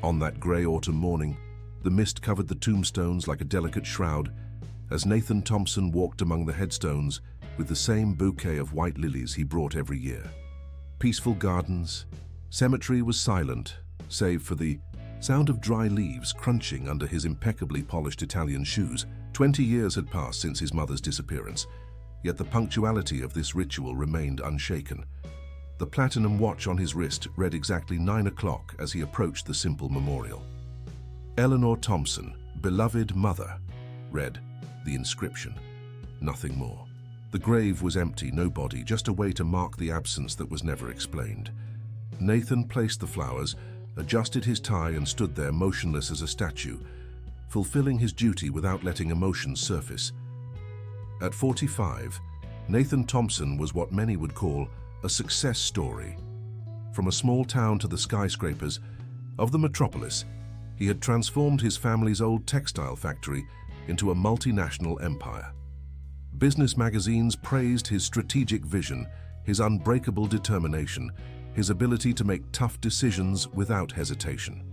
On that grey autumn morning, the mist covered the tombstones like a delicate shroud as Nathan Thompson walked among the headstones with the same bouquet of white lilies he brought every year. Peaceful gardens, cemetery was silent, save for the sound of dry leaves crunching under his impeccably polished Italian shoes. 20 years had passed since his mother's disappearance, yet the punctuality of this ritual remained unshaken. The platinum watch on his wrist read exactly 9 o'clock as he approached the simple memorial. Eleanor Thompson, beloved mother, read the inscription. Nothing more. The grave was empty, no body, just a way to mark the absence that was never explained. Nathan placed the flowers, adjusted his tie and stood there motionless as a statue, fulfilling his duty without letting emotions surface. At 45, Nathan Thompson was what many would call a success story. From a small town to the skyscrapers of the metropolis, he had transformed his family's old textile factory into a multinational empire. Business magazines praised his strategic vision, his unbreakable determination, his ability to make tough decisions without hesitation.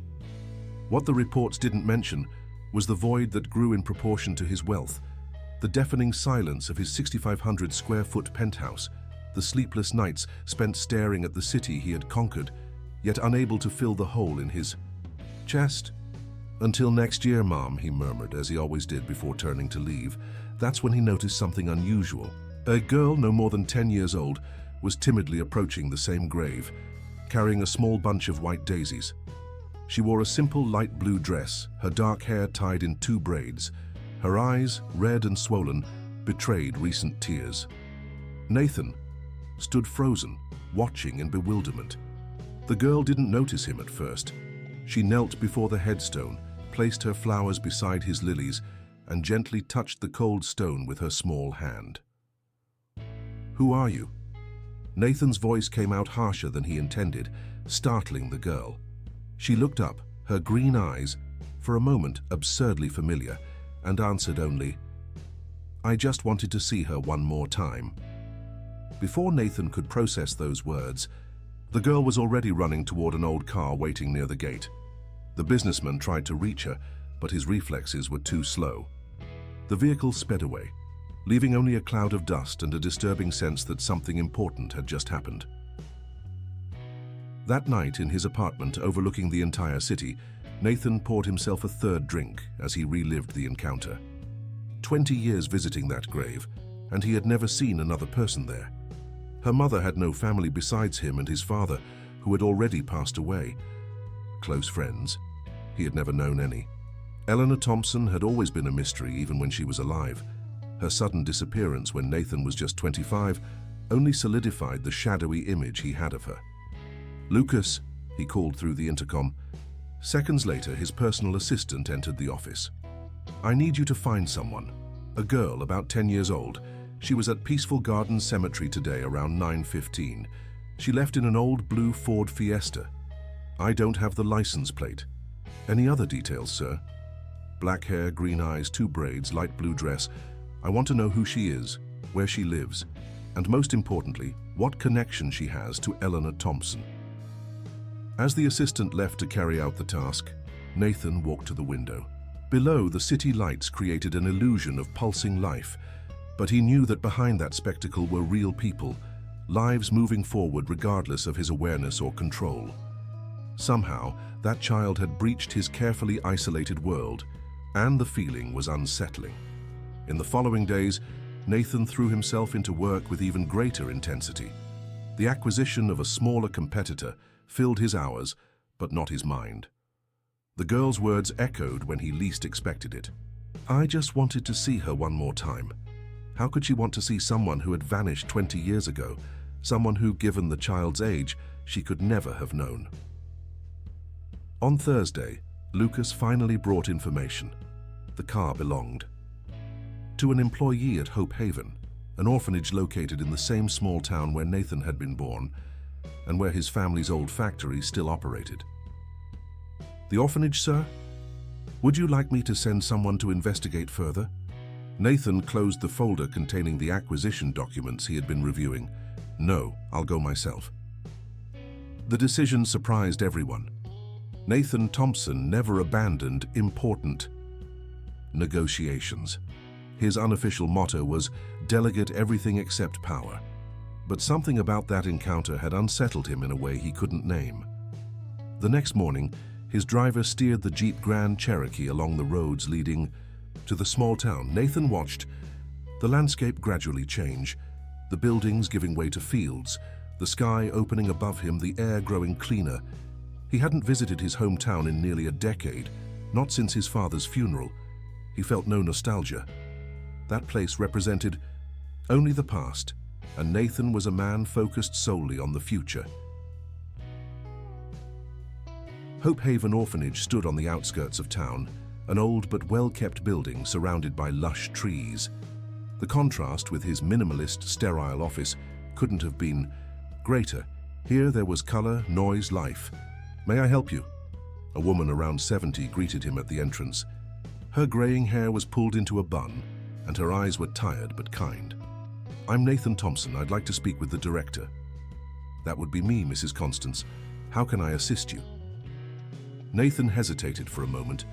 What the reports didn't mention was the void that grew in proportion to his wealth, the deafening silence of his 6,500 square foot penthouse, the sleepless nights spent staring at the city he had conquered, yet unable to fill the hole in his chest. "Until next year, Mom," he murmured, as he always did before turning to leave. That's when he noticed something unusual. A girl no more than 10 years old was timidly approaching the same grave, carrying a small bunch of white daisies. She wore a simple light blue dress, her dark hair tied in 2 braids. Her eyes, red and swollen, betrayed recent tears. Nathan stood frozen, watching in bewilderment. The girl didn't notice him at first. She knelt before the headstone, placed her flowers beside his lilies, and gently touched the cold stone with her small hand. "Who are you?" Nathan's voice came out harsher than he intended, startling the girl. She looked up, her green eyes, for a moment absurdly familiar, and answered only, "I just wanted to see her one more time." Before Nathan could process those words, the girl was already running toward an old car waiting near the gate. The businessman tried to reach her, but his reflexes were too slow. The vehicle sped away, leaving only a cloud of dust and a disturbing sense that something important had just happened. That night, in his apartment overlooking the entire city, Nathan poured himself a 3rd drink as he relived the encounter. 20 years visiting that grave, and he had never seen another person there. Her mother had no family besides him and his father, who had already passed away. Close friends? He had never known any. Eleanor Thompson had always been a mystery even when she was alive. Her sudden disappearance when Nathan was just 25 only solidified the shadowy image he had of her. "Lucas," he called through the intercom. Seconds later, his personal assistant entered the office. "I need you to find someone. A girl about 10 years old. She was at Peaceful Gardens Cemetery today around 9:15. She left in an old blue Ford Fiesta. I don't have the license plate. Any other details, sir?" "Black hair, green eyes, 2 braids, light blue dress. I want to know who she is, where she lives, and most importantly, what connection she has to Eleanor Thompson." As the assistant left to carry out the task, Nathan walked to the window. Below, the city lights created an illusion of pulsing life, but he knew that behind that spectacle were real people, lives moving forward regardless of his awareness or control. Somehow, that child had breached his carefully isolated world, and the feeling was unsettling. In the following days, Nathan threw himself into work with even greater intensity. The acquisition of a smaller competitor filled his hours, but not his mind. The girl's words echoed when he least expected it. "I just wanted to see her one more time." How could she want to see someone who had vanished 20 years ago, someone who, given the child's age, she could never have known? On Thursday, Lucas finally brought information. The car belonged to an employee at Hope Haven, an orphanage located in the same small town where Nathan had been born and where his family's old factory still operated. "The orphanage, sir? Would you like me to send someone to investigate further?" Nathan closed the folder containing the acquisition documents he had been reviewing. "No, I'll go myself." The decision surprised everyone. Nathan Thompson never abandoned important negotiations. His unofficial motto was, "Delegate everything except power." But something about that encounter had unsettled him in a way he couldn't name. The next morning, his driver steered the Jeep Grand Cherokee along the roads leading to the small town. Nathan watched the landscape gradually change, the buildings giving way to fields, the sky opening above him, the air growing cleaner. He hadn't visited his hometown in nearly a decade, not since his father's funeral. He felt no nostalgia. That place represented only the past, and Nathan was a man focused solely on the future. Hope Haven Orphanage stood on the outskirts of town, an old but well-kept building surrounded by lush trees. The contrast with his minimalist, sterile office couldn't have been greater. Here there was color, noise, life. "May I help you?" A woman around 70 greeted him at the entrance. Her graying hair was pulled into a bun, and her eyes were tired but kind. "I'm Nathan Thompson. I'd like to speak with the director." "That would be me, Mrs. Constance. How can I assist you?" Nathan hesitated for a moment.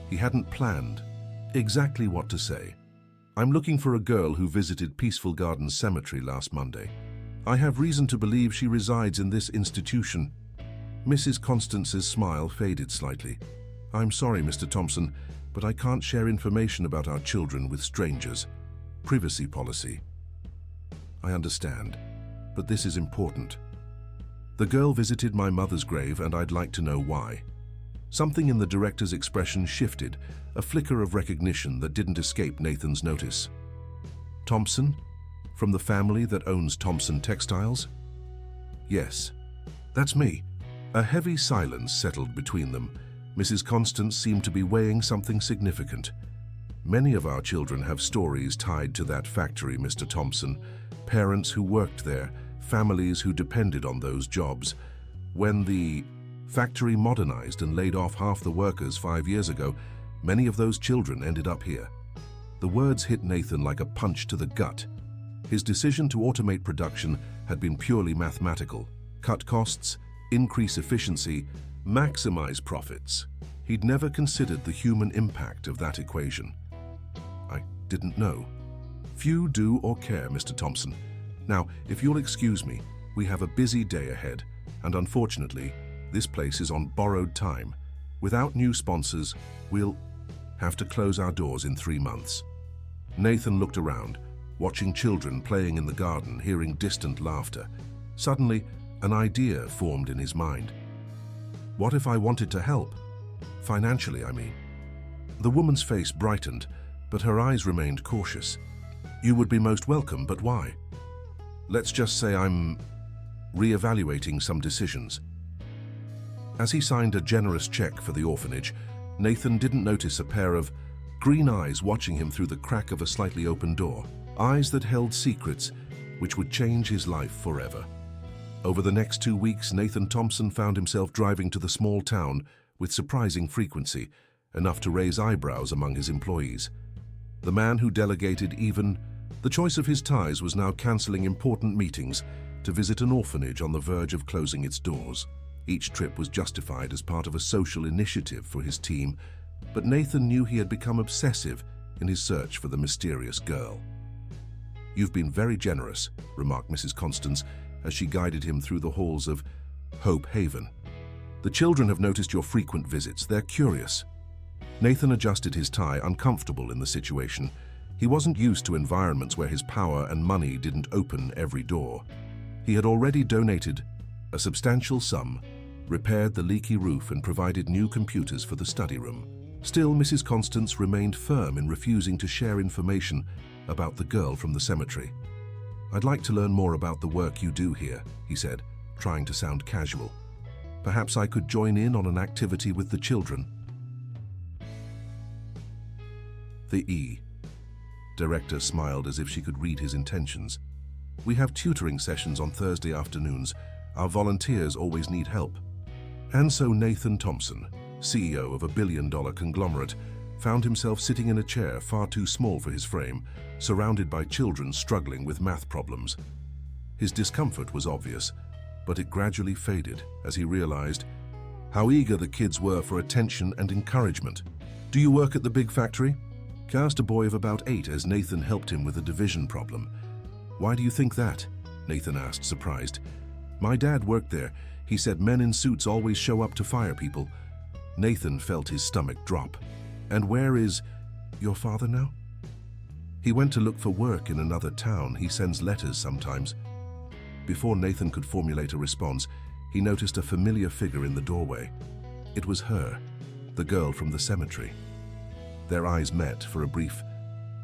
He hadn't planned exactly what to say. "I'm looking for a girl who visited Peaceful Gardens Cemetery last Monday. I have reason to believe she resides in this institution." Mrs. Constance's smile faded slightly. "I'm sorry, Mr. Thompson, but I can't share information about our children with strangers. Privacy policy." "I understand, but this is important. The girl visited my mother's grave, and I'd like to know why." Something in the director's expression shifted, a flicker of recognition that didn't escape Nathan's notice. "Thompson? From the family that owns Thompson Textiles?" "Yes, that's me." A heavy silence settled between them. Mrs. Constance seemed to be weighing something significant. "Many of our children have stories tied to that factory, Mr. Thompson. Parents who worked there, families who depended on those jobs. When the factory modernized and laid off half the workers 5 years ago, many of those children ended up here." The words hit Nathan like a punch to the gut. His decision to automate production had been purely mathematical. Cut costs, increase efficiency, maximize profits. He'd never considered the human impact of that equation. "I didn't know." "Few do or care, Mr. Thompson. Now, if you'll excuse me, we have a busy day ahead, and unfortunately, this place is on borrowed time. Without new sponsors, we'll have to close our doors in 3 months." Nathan looked around, watching children playing in the garden, hearing distant laughter. Suddenly, an idea formed in his mind. "What if I wanted to help? Financially, I mean." The woman's face brightened, but her eyes remained cautious. "You would be most welcome, but why?" "Let's just say I'm reevaluating some decisions." As he signed a generous check for the orphanage, Nathan didn't notice a pair of green eyes watching him through the crack of a slightly open door, eyes that held secrets which would change his life forever. Over the next 2 weeks, Nathan Thompson found himself driving to the small town with surprising frequency, enough to raise eyebrows among his employees. The man who delegated even the choice of his ties was now cancelling important meetings to visit an orphanage on the verge of closing its doors. Each trip was justified as part of a social initiative for his team, but Nathan knew he had become obsessive in his search for the mysterious girl. "You've been very generous," remarked Mrs. Constance as she guided him through the halls of Hope Haven. "The children have noticed your frequent visits. They're curious." Nathan adjusted his tie, uncomfortable in the situation. He wasn't used to environments where his power and money didn't open every door. He had already donated a substantial sum, repaired the leaky roof, and provided new computers for the study room. Still, Mrs. Constance remained firm in refusing to share information about the girl from the cemetery. "I'd like to learn more about the work you do here," he said, trying to sound casual. "Perhaps I could join in on an activity with the children." The director smiled as if she could read his intentions. "We have tutoring sessions on Thursday afternoons. Our volunteers always need help." And so Nathan Thompson, CEO of a billion-dollar conglomerate, found himself sitting in a chair far too small for his frame, surrounded by children struggling with math problems. His discomfort was obvious, but it gradually faded as he realized how eager the kids were for attention and encouragement. "Do you work at the big factory?" asked a boy of about 8 as Nathan helped him with a division problem. "Why do you think that?" Nathan asked, surprised. "My dad worked there. He said men in suits always show up to fire people." Nathan felt his stomach drop. "And where is your father now?" "He went to look for work in another town. He sends letters sometimes." Before Nathan could formulate a response, he noticed a familiar figure in the doorway. It was her, the girl from the cemetery. Their eyes met for a brief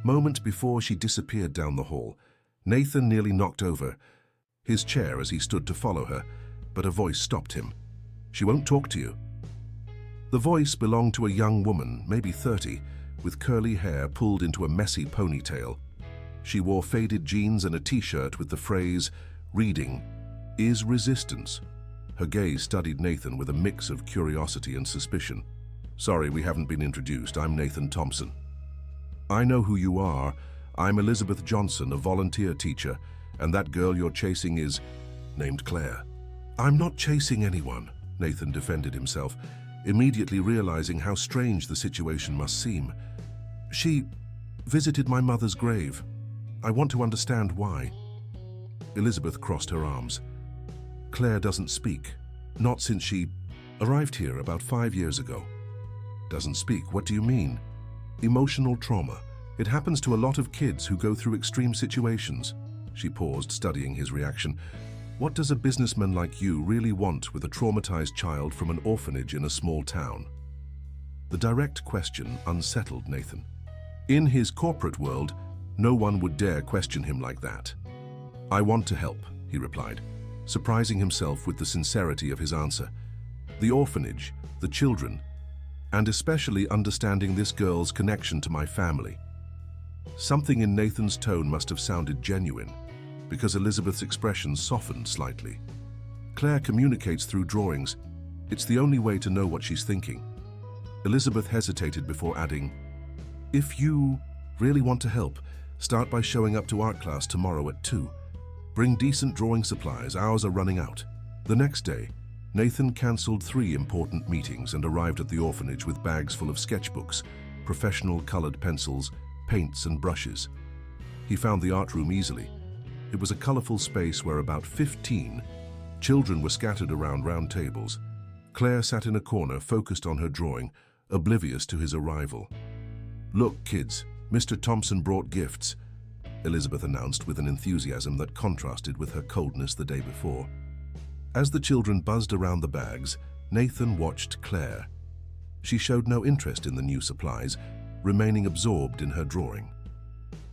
moment before she disappeared down the hall. Nathan nearly knocked over his chair as he stood to follow her, but a voice stopped him. "She won't talk to you." The voice belonged to a young woman, maybe 30, with curly hair pulled into a messy ponytail. She wore faded jeans and a t-shirt with the phrase, reading, "Is resistance." Her gaze studied Nathan with a mix of curiosity and suspicion. "Sorry, we haven't been introduced. I'm Nathan Thompson." "I know who you are. I'm Elizabeth Johnson, a volunteer teacher, and that girl you're chasing is named Claire." "I'm not chasing anyone," Nathan defended himself, immediately realizing how strange the situation must seem. "She visited my mother's grave. I want to understand why." Elizabeth crossed her arms. "Claire doesn't speak. Not since she arrived here about 5 years ago." "Doesn't speak? What do you mean?" "Emotional trauma. It happens to a lot of kids who go through extreme situations." She paused, studying his reaction. "What does a businessman like you really want with a traumatized child from an orphanage in a small town?" The direct question unsettled Nathan. In his corporate world, no one would dare question him like that. "I want to help," he replied, surprising himself with the sincerity of his answer. "The orphanage, the children, and especially understanding this girl's connection to my family." Something in Nathan's tone must have sounded genuine, because Elizabeth's expression softened slightly. "Claire communicates through drawings. It's the only way to know what she's thinking." Elizabeth hesitated before adding, "If you really want to help, start by showing up to art class tomorrow at 2. Bring decent drawing supplies, ours are running out." The next day, Nathan cancelled 3 important meetings and arrived at the orphanage with bags full of sketchbooks, professional colored pencils, paints and brushes. He found the art room easily. It was a colorful space where about 15 children were scattered around round tables. Claire sat in a corner, focused on her drawing, oblivious to his arrival. "Look, kids, Mr. Thompson brought gifts," Elizabeth announced with an enthusiasm that contrasted with her coldness the day before. As the children buzzed around the bags, Nathan watched Claire. She showed no interest in the new supplies, remaining absorbed in her drawing.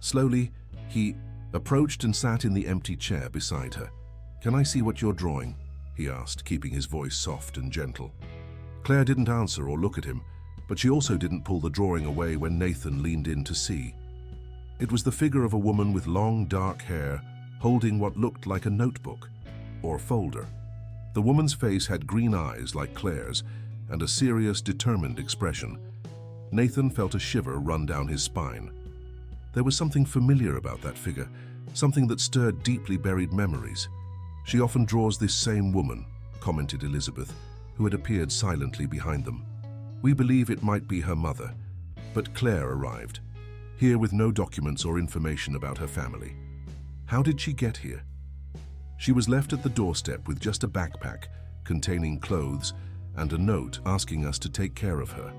Slowly, he approached and sat in the empty chair beside her. "Can I see what you're drawing?" he asked, keeping his voice soft and gentle. Claire didn't answer or look at him, but she also didn't pull the drawing away when Nathan leaned in to see. It was the figure of a woman with long, dark hair, holding what looked like a notebook or folder. The woman's face had green eyes like Claire's and a serious, determined expression. Nathan felt a shiver run down his spine. There was something familiar about that figure, something that stirred deeply buried memories. "She often draws this same woman," commented Elizabeth, who had appeared silently behind them. "We believe it might be her mother." But Claire arrived, here with no documents or information about her family. How did she get here? She was left at the doorstep with just a backpack containing clothes and a note asking us to take care of her.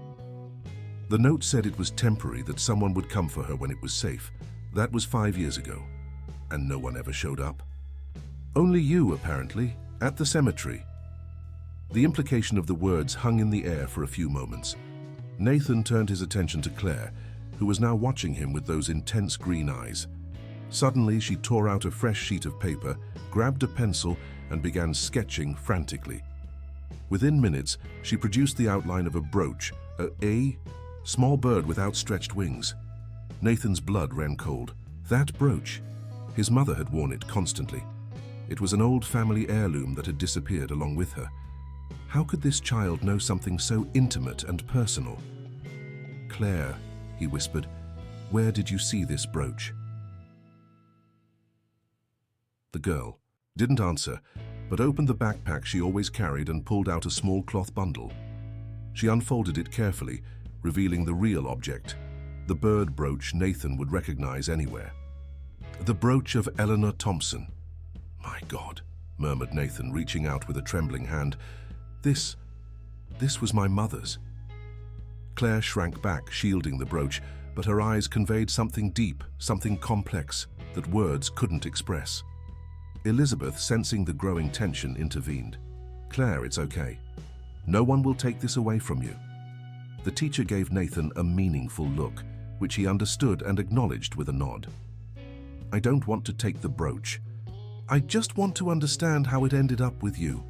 The note said it was temporary, that someone would come for her when it was safe. That was 5 years ago, and no one ever showed up. "Only you, apparently, at the cemetery." The implication of the words hung in the air for a few moments. Nathan turned his attention to Claire, who was now watching him with those intense green eyes. Suddenly, she tore out a fresh sheet of paper, grabbed a pencil, and began sketching frantically. Within minutes, she produced the outline of a brooch, a small bird with outstretched wings. Nathan's blood ran cold. That brooch! His mother had worn it constantly. It was an old family heirloom that had disappeared along with her. How could this child know something so intimate and personal? "Claire," he whispered, "where did you see this brooch?" The girl didn't answer, but opened the backpack she always carried and pulled out a small cloth bundle. She unfolded it carefully, revealing the real object, the bird brooch Nathan would recognize anywhere. The brooch of Eleanor Thompson. "My God," murmured Nathan, reaching out with a trembling hand. This was my mother's." Claire shrank back, shielding the brooch, but her eyes conveyed something deep, something complex, that words couldn't express. Elizabeth, sensing the growing tension, intervened. "Claire, it's okay. No one will take this away from you." The teacher gave Nathan a meaningful look, which he understood and acknowledged with a nod. "I don't want to take the brooch. I just want to understand how it ended up with you."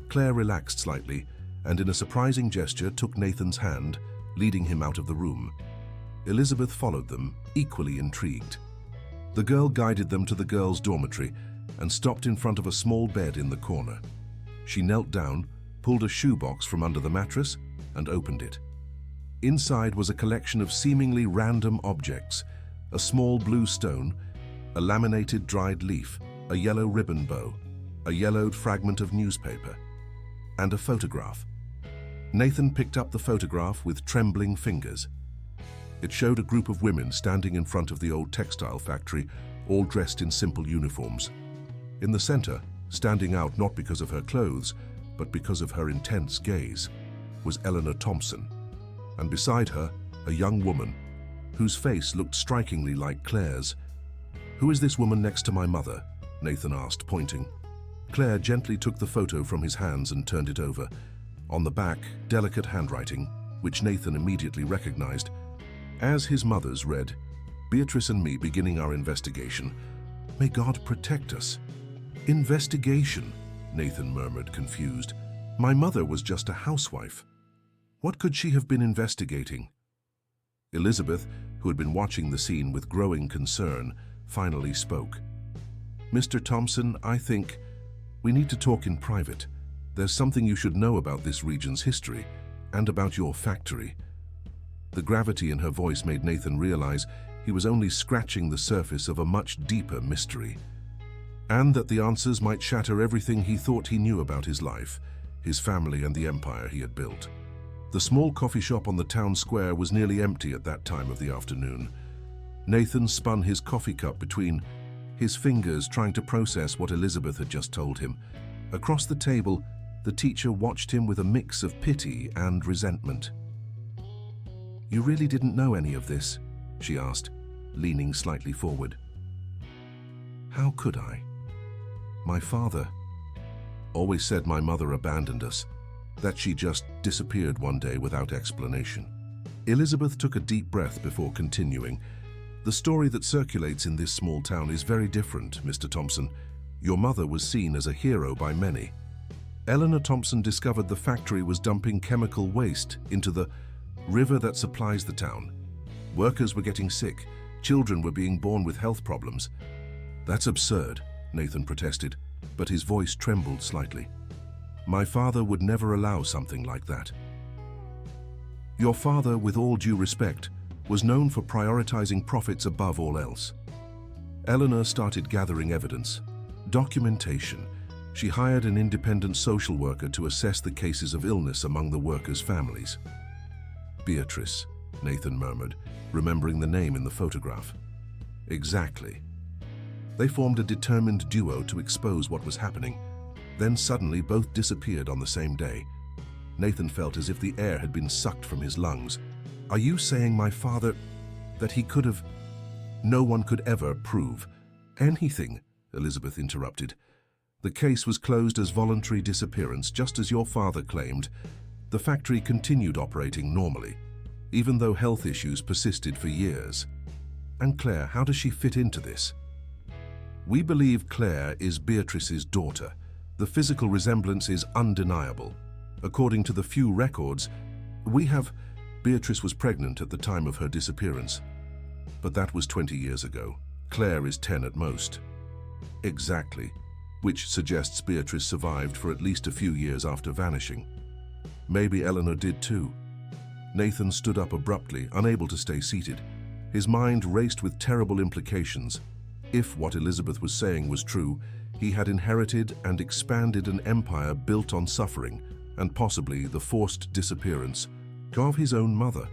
Claire relaxed slightly, and in a surprising gesture took Nathan's hand, leading him out of the room. Elizabeth followed them, equally intrigued. The girl guided them to the girls' dormitory and stopped in front of a small bed in the corner. She knelt down, pulled a shoebox from under the mattress, and opened it. Inside was a collection of seemingly random objects: a small blue stone, a laminated dried leaf, a yellow ribbon bow, a yellowed fragment of newspaper, and a photograph. Nathan picked up the photograph with trembling fingers. It showed a group of women standing in front of the old textile factory, all dressed in simple uniforms. In the center, standing out not because of her clothes, but because of her intense gaze, was Eleanor Thompson, and beside her, a young woman, whose face looked strikingly like Claire's. "Who is this woman next to my mother?" Nathan asked, pointing. Claire gently took the photo from his hands and turned it over. On the back, delicate handwriting, which Nathan immediately recognized. As his mother's read, "Beatrice and me beginning our investigation. May God protect us." "Investigation," Nathan murmured, confused. "My mother was just a housewife. What could she have been investigating?" Elizabeth, who had been watching the scene with growing concern, finally spoke. "Mr. Thompson, I think we need to talk in private. There's something you should know about this region's history and about your factory." The gravity in her voice made Nathan realize he was only scratching the surface of a much deeper mystery, and that the answers might shatter everything he thought he knew about his life, his family, and the empire he had built. The small coffee shop on the town square was nearly empty at that time of the afternoon. Nathan spun his coffee cup between his fingers, trying to process what Elizabeth had just told him. Across the table, the teacher watched him with a mix of pity and resentment. "You really didn't know any of this?" she asked, leaning slightly forward. "How could I? My father always said my mother abandoned us, that she just disappeared one day without explanation." Elizabeth took a deep breath before continuing. "The story that circulates in this small town is very different, Mr. Thompson. Your mother was seen as a hero by many. Eleanor Thompson discovered the factory was dumping chemical waste into the river that supplies the town. Workers were getting sick. Children were being born with health problems." "That's absurd," Nathan protested, but his voice trembled slightly. "My father would never allow something like that." "Your father, with all due respect, was known for prioritizing profits above all else." Eleanor started gathering evidence, documentation. She hired an independent social worker to assess the cases of illness among the workers' families. "Beatrice," Nathan murmured, remembering the name in the photograph. "Exactly." They formed a determined duo to expose what was happening. Then suddenly both disappeared on the same day. Nathan felt as if the air had been sucked from his lungs. "Are you saying my father, that he could have—" "No one could ever prove anything," Elizabeth interrupted. "The case was closed as voluntary disappearance, just as your father claimed. The factory continued operating normally, even though health issues persisted for years." "And Claire, how does she fit into this?" "We believe Claire is Beatrice's daughter. The physical resemblance is undeniable. According to the few records we have, Beatrice was pregnant at the time of her disappearance. But that was 20 years ago. Claire is 10 at most." "Exactly, which suggests Beatrice survived for at least a few years after vanishing. Maybe Eleanor did too." Nathan stood up abruptly, unable to stay seated. His mind raced with terrible implications. If what Elizabeth was saying was true, he had inherited and expanded an empire built on suffering and possibly the forced disappearance of his own mother.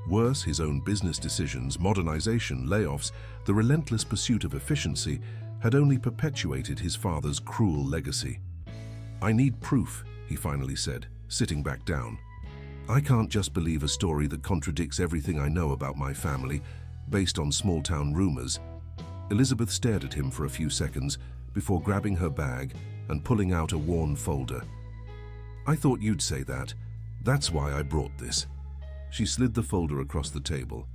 Worse, his own business decisions, modernization, layoffs, the relentless pursuit of efficiency had only perpetuated his father's cruel legacy. "I need proof," he finally said, sitting back down. "I can't just believe a story that contradicts everything I know about my family, based on small-town rumors." Elizabeth stared at him for a few seconds before grabbing her bag and pulling out a worn folder. "I thought you'd say that. That's why I brought this." She slid the folder across the table.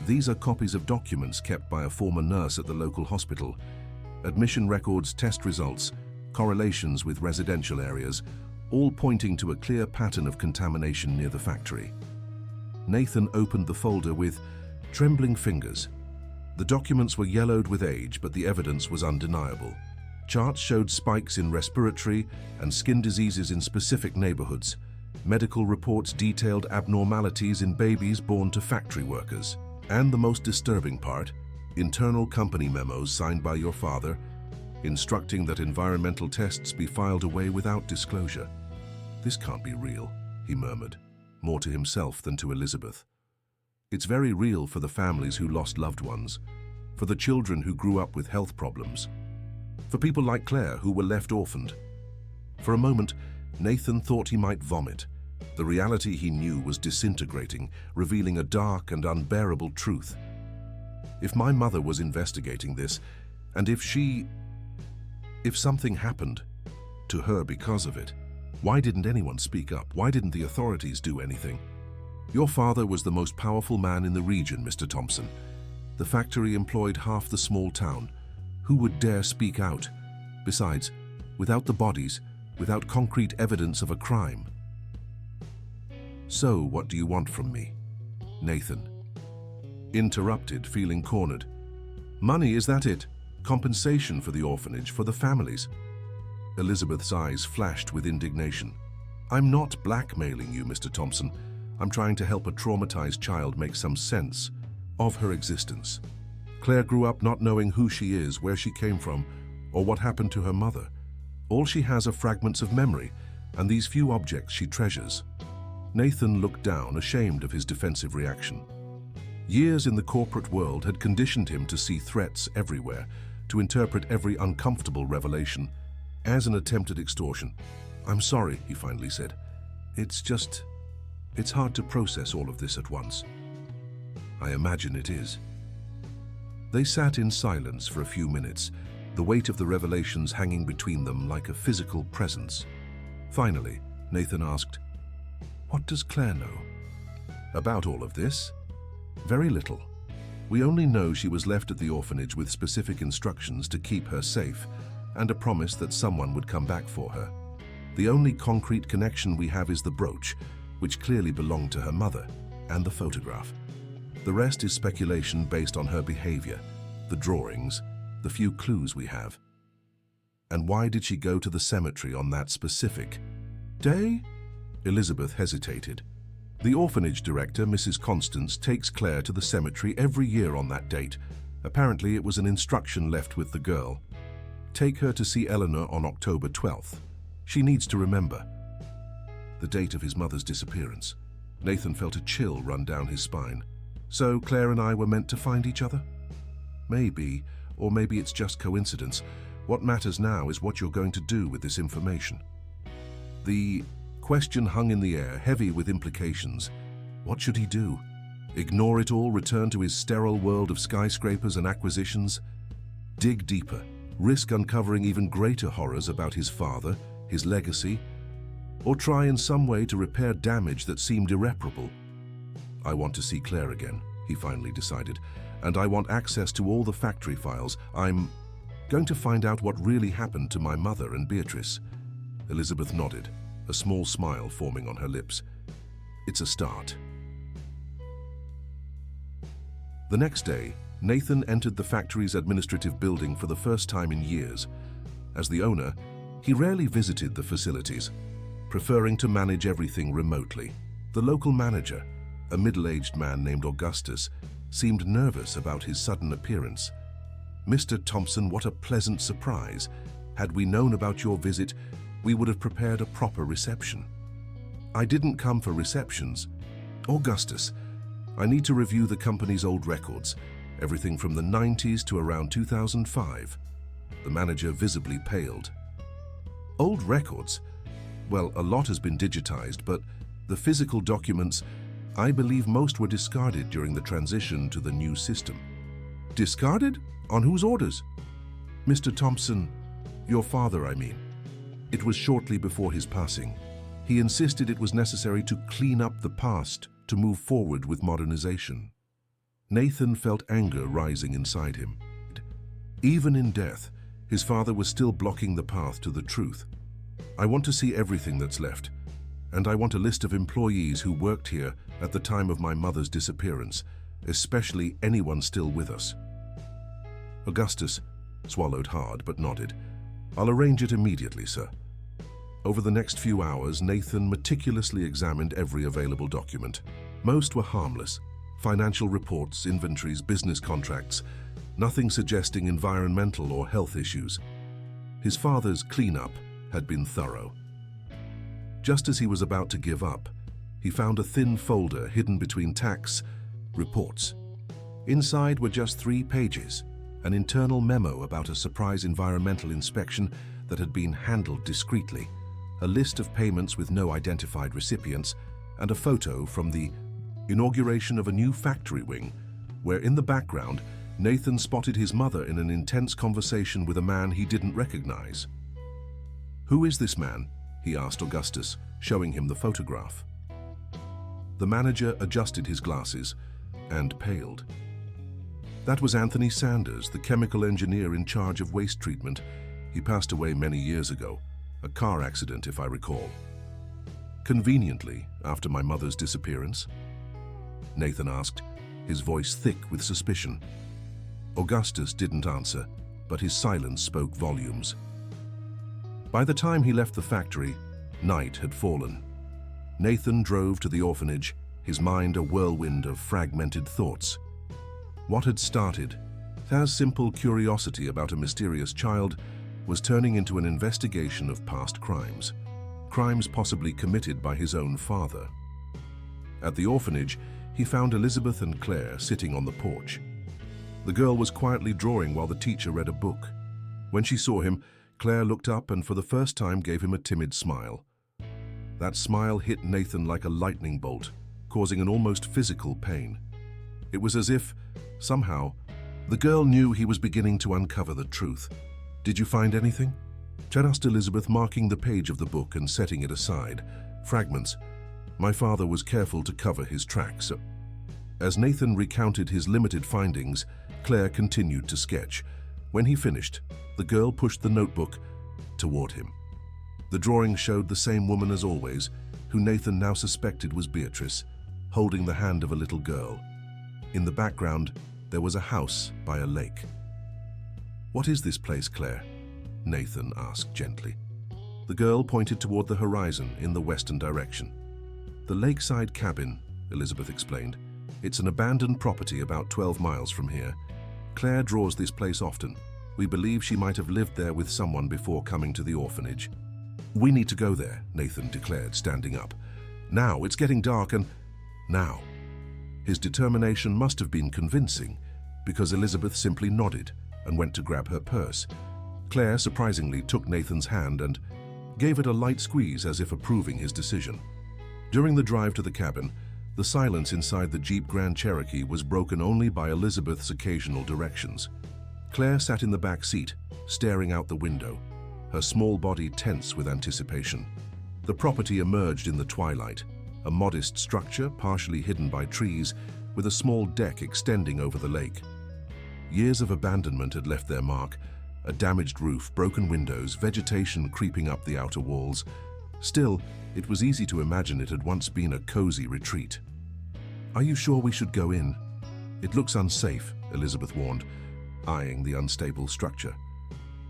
"These are copies of documents kept by a former nurse at the local hospital. Admission records, test results, correlations with residential areas, all pointing to a clear pattern of contamination near the factory." Nathan opened the folder with trembling fingers. The documents were yellowed with age, but the evidence was undeniable. Charts showed spikes in respiratory and skin diseases in specific neighborhoods. Medical reports detailed abnormalities in babies born to factory workers. And the most disturbing part, internal company memos signed by your father, instructing that environmental tests be filed away without disclosure. "This can't be real," he murmured, more to himself than to Elizabeth. "It's very real for the families who lost loved ones, for the children who grew up with health problems, for people like Claire who were left orphaned." For a moment, Nathan thought he might vomit. The reality he knew was disintegrating, revealing a dark and unbearable truth. If my mother was investigating this, and if something happened to her because of it, why didn't anyone speak up? Why didn't the authorities do anything? "Your father was the most powerful man in the region, Mr. Thompson. The factory employed half the small town. Who would dare speak out? Besides, without the bodies, without concrete evidence of a crime." "So, what do you want from me?" Nathan interrupted, feeling cornered. "Money, is that it? Compensation for the orphanage, for the families?" Elizabeth's eyes flashed with indignation. "I'm not blackmailing you, Mr. Thompson. I'm trying to help a traumatized child make some sense of her existence. Claire grew up not knowing who she is, where she came from, or what happened to her mother. All she has are fragments of memory, and these few objects she treasures." Nathan looked down, ashamed of his defensive reaction. Years in the corporate world had conditioned him to see threats everywhere, to interpret every uncomfortable revelation as an attempt at extortion. "I'm sorry," he finally said. It's hard to process all of this at once." "I imagine it is." They sat in silence for a few minutes, the weight of the revelations hanging between them like a physical presence. Finally, Nathan asked, "What does Claire know about all of this?" "Very little. We only know she was left at the orphanage with specific instructions to keep her safe and a promise that someone would come back for her. The only concrete connection we have is the brooch, which clearly belonged to her mother, and the photograph. The rest is speculation based on her behavior, the drawings, the few clues we have." "And why did she go to the cemetery on that specific day?" Elizabeth hesitated. "The orphanage director, Mrs. Constance, takes Claire to the cemetery every year on that date. Apparently it was an instruction left with the girl. Take her to see Eleanor on October 12th. She needs to remember." The date of his mother's disappearance. Nathan felt a chill run down his spine. "So Claire and I were meant to find each other?" "Maybe, or maybe it's just coincidence. What matters now is what you're going to do with this information." The question hung in the air, heavy with implications. What should he do? Ignore it all, return to his sterile world of skyscrapers and acquisitions? Dig deeper, risk uncovering even greater horrors about his father, his legacy? Or try in some way to repair damage that seemed irreparable? "I want to see Claire again," he finally decided, "and I want access to all the factory files. I'm going to find out what really happened to my mother and Beatrice." Elizabeth nodded, a small smile forming on her lips. "It's a start." The next day, Nathan entered the factory's administrative building for the first time in years. As the owner, he rarely visited the facilities, preferring to manage everything remotely. The local manager, a middle-aged man named Augustus, seemed nervous about his sudden appearance. "Mr. Thompson, what a pleasant surprise. Had we known about your visit, we would have prepared a proper reception." "I didn't come for receptions. Augustus, I need to review the company's old records, everything from the 90s to around 2005. The manager visibly paled. "Old records? Well, a lot has been digitized, but the physical documents, I believe most were discarded during the transition to the new system." "Discarded? On whose orders?" "Mr. Thompson, your father, I mean. It was shortly before his passing. He insisted it was necessary to clean up the past to move forward with modernization." Nathan felt anger rising inside him. Even in death, his father was still blocking the path to the truth. "I want to see everything that's left, and I want a list of employees who worked here at the time of my mother's disappearance, especially anyone still with us." Augustus swallowed hard but nodded. "I'll arrange it immediately, sir." Over the next few hours, Nathan meticulously examined every available document. Most were harmless: financial reports, inventories, business contracts, nothing suggesting environmental or health issues. His father's cleanup had been thorough. Just as he was about to give up, he found a thin folder hidden between tax reports. Inside were just 3 pages, an internal memo about a surprise environmental inspection that had been handled discreetly, a list of payments with no identified recipients, and a photo from the inauguration of a new factory wing, where in the background, Nathan spotted his mother in an intense conversation with a man he didn't recognize. "Who is this man?" he asked Augustus, showing him the photograph. The manager adjusted his glasses and paled. "That was Anthony Sanders, the chemical engineer in charge of waste treatment. He passed away many years ago. A car accident, if I recall. Conveniently, after my mother's disappearance?" Nathan asked, his voice thick with suspicion. Augustus didn't answer, but his silence spoke volumes. By the time he left the factory, night had fallen. Nathan drove to the orphanage, his mind a whirlwind of fragmented thoughts. What had started as simple curiosity about a mysterious child was turning into an investigation of past crimes, crimes possibly committed by his own father. At the orphanage, he found Elizabeth and Claire sitting on the porch. The girl was quietly drawing while the teacher read a book. When she saw him, Claire looked up and for the first time gave him a timid smile. That smile hit Nathan like a lightning bolt, causing an almost physical pain. It was as if, somehow, the girl knew he was beginning to uncover the truth. "Did you find anything?" Ted asked Elizabeth, marking the page of the book and setting it aside. "Fragments. My father was careful to cover his tracks." As Nathan recounted his limited findings, Claire continued to sketch. When he finished, the girl pushed the notebook toward him. The drawing showed the same woman as always, who Nathan now suspected was Beatrice, holding the hand of a little girl. In the background, there was a house by a lake. "What is this place, Claire?" Nathan asked gently. The girl pointed toward the horizon in the western direction. "The lakeside cabin," Elizabeth explained. "It's an abandoned property about 12 miles from here. Claire draws this place often. We believe she might have lived there with someone before coming to the orphanage." "We need to go there," Nathan declared, standing up. "Now, it's getting dark and—" "Now." His determination must have been convincing, because Elizabeth simply nodded and went to grab her purse. Claire surprisingly took Nathan's hand and gave it a light squeeze as if approving his decision. During the drive to the cabin, the silence inside the Jeep Grand Cherokee was broken only by Elizabeth's occasional directions. Claire sat in the back seat, staring out the window, her small body tense with anticipation. The property emerged in the twilight, a modest structure partially hidden by trees, with a small deck extending over the lake. Years of abandonment had left their mark: a damaged roof, broken windows, vegetation creeping up the outer walls. Still, it was easy to imagine it had once been a cozy retreat. "Are you sure we should go in?" "It looks unsafe," Elizabeth warned, eyeing the unstable structure.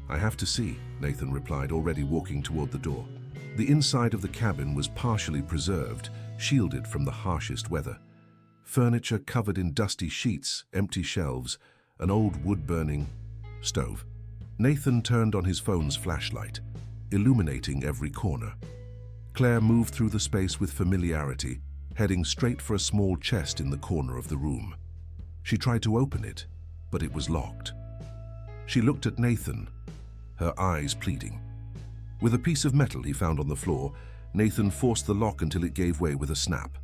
"I have to see," Nathan replied, already walking toward the door. The inside of the cabin was partially preserved, shielded from the harshest weather. Furniture covered in dusty sheets, empty shelves, an old wood-burning stove. Nathan turned on his phone's flashlight, illuminating every corner. Claire moved through the space with familiarity, heading straight for a small chest in the corner of the room. She tried to open it, but it was locked. She looked at Nathan, her eyes pleading. With a piece of metal he found on the floor, Nathan forced the lock until it gave way with a snap.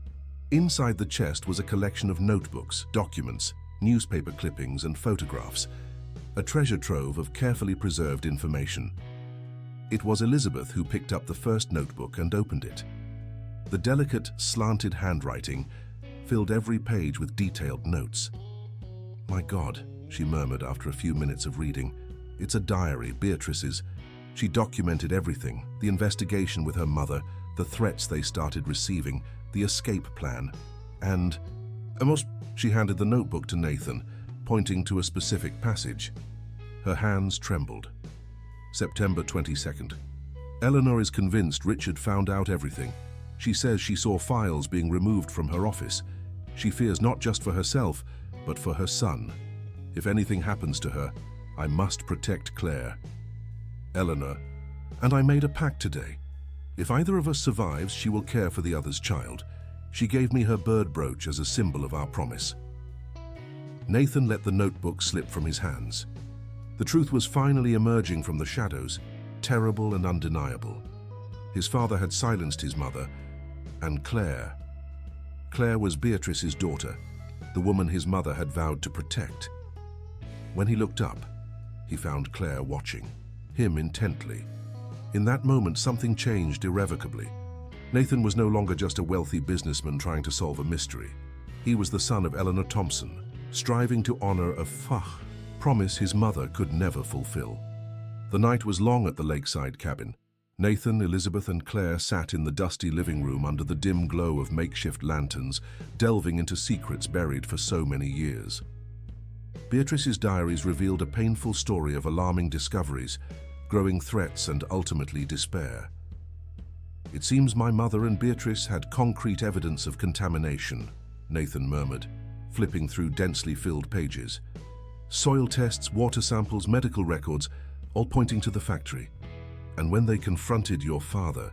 Inside the chest was a collection of notebooks, documents, newspaper clippings, and photographs, a treasure trove of carefully preserved information. It was Elizabeth who picked up the first notebook and opened it. The delicate, slanted handwriting filled every page with detailed notes. "My God," she murmured after a few minutes of reading. "It's a diary, Beatrice's. She documented everything, the investigation with her mother, the threats they started receiving, the escape plan, and almost..." She handed the notebook to Nathan, pointing to a specific passage. Her hands trembled. September 22nd. Eleanor is convinced Richard found out everything. She says she saw files being removed from her office. She fears not just for herself, but for her son. If anything happens to her, I must protect Claire. Eleanor, and I made a pact today. If either of us survives, she will care for the other's child. She gave me her bird brooch as a symbol of our promise. Nathan let the notebook slip from his hands. The truth was finally emerging from the shadows, terrible and undeniable. His father had silenced his mother, and Claire. Claire was Beatrice's daughter, the woman his mother had vowed to protect. When he looked up, he found Claire watching, him intently. In that moment, something changed irrevocably. Nathan was no longer just a wealthy businessman trying to solve a mystery. He was the son of Eleanor Thompson, striving to honor a promise his mother could never fulfill. The night was long at the lakeside cabin. Nathan, Elizabeth, and Claire sat in the dusty living room under the dim glow of makeshift lanterns, delving into secrets buried for so many years. Beatrice's diaries revealed a painful story of alarming discoveries, growing threats, and ultimately despair. "It seems my mother and Beatrice had concrete evidence of contamination," Nathan murmured, flipping through densely filled pages. "Soil tests, water samples, medical records, all pointing to the factory. And when they confronted your father..."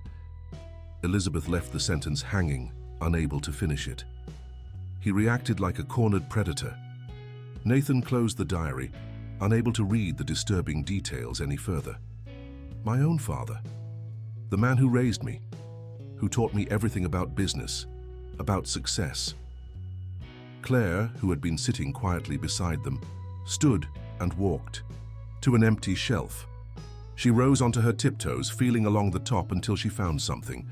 Elizabeth left the sentence hanging, unable to finish it. He reacted like a cornered predator. Nathan closed the diary, unable to read the disturbing details any further. My own father. The man who raised me, who taught me everything about business, about success. Claire, who had been sitting quietly beside them, stood and walked to an empty shelf. She rose onto her tiptoes, feeling along the top until she found something.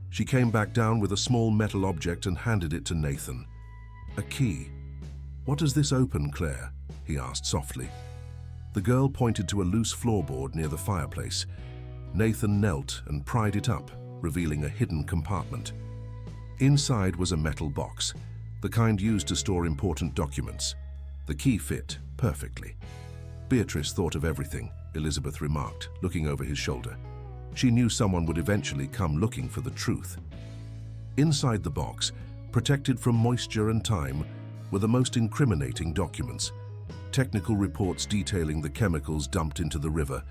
She came back down with a small metal object and handed it to Nathan. A key. "What does this open, Claire?" he asked softly. The girl pointed to a loose floorboard near the fireplace. Nathan knelt and pried it up, revealing a hidden compartment. Inside was a metal box, the kind used to store important documents. The key fit perfectly. "Beatrice thought of everything," Elizabeth remarked, looking over his shoulder. She knew someone would eventually come looking for the truth. Inside the box, protected from moisture and time, were the most incriminating documents. Technical reports detailing the chemicals dumped into the river,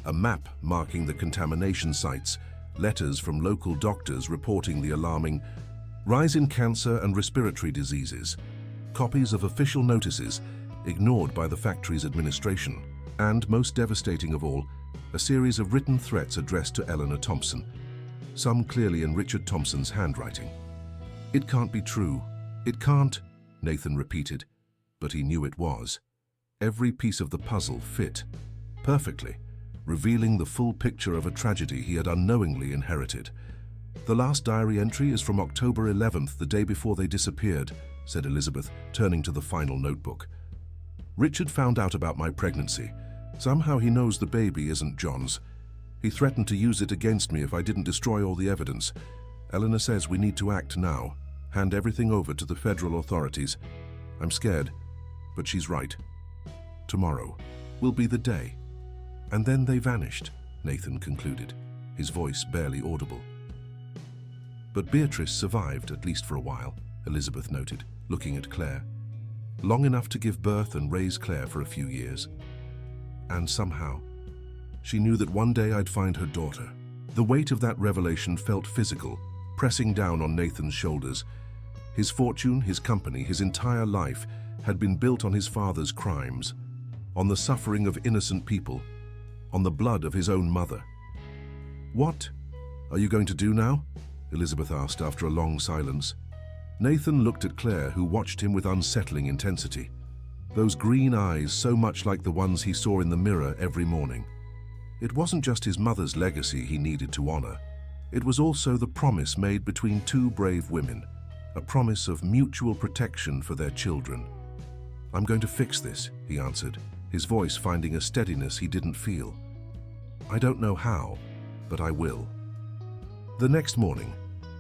a map marking the contamination sites, letters from local doctors reporting the alarming rise in cancer and respiratory diseases, copies of official notices ignored by the factory's administration, and, most devastating of all, a series of written threats addressed to Eleanor Thompson, some clearly in Richard Thompson's handwriting. "It can't be true. It can't," Nathan repeated, but he knew it was. Every piece of the puzzle fit perfectly, revealing the full picture of a tragedy he had unknowingly inherited. "The last diary entry is from October 11th, the day before they disappeared," said Elizabeth, turning to the final notebook. "Richard found out about my pregnancy. Somehow he knows the baby isn't John's. He threatened to use it against me if I didn't destroy all the evidence. Eleanor says we need to act now, hand everything over to the federal authorities. I'm scared, but she's right. Tomorrow will be the day." "And then they vanished," Nathan concluded, his voice barely audible. "But Beatrice survived, at least for a while," Elizabeth noted, looking at Claire. "Long enough to give birth and raise Claire for a few years." And somehow, she knew that one day I'd find her daughter. The weight of that revelation felt physical, pressing down on Nathan's shoulders. His fortune, his company, his entire life had been built on his father's crimes, on the suffering of innocent people, on the blood of his own mother. "What are you going to do now?" Elizabeth asked after a long silence. Nathan looked at Claire, who watched him with unsettling intensity. Those green eyes, so much like the ones he saw in the mirror every morning. It wasn't just his mother's legacy he needed to honor. It was also the promise made between two brave women, a promise of mutual protection for their children. "I'm going to fix this," he answered, his voice finding a steadiness he didn't feel. "I don't know how, but I will." The next morning,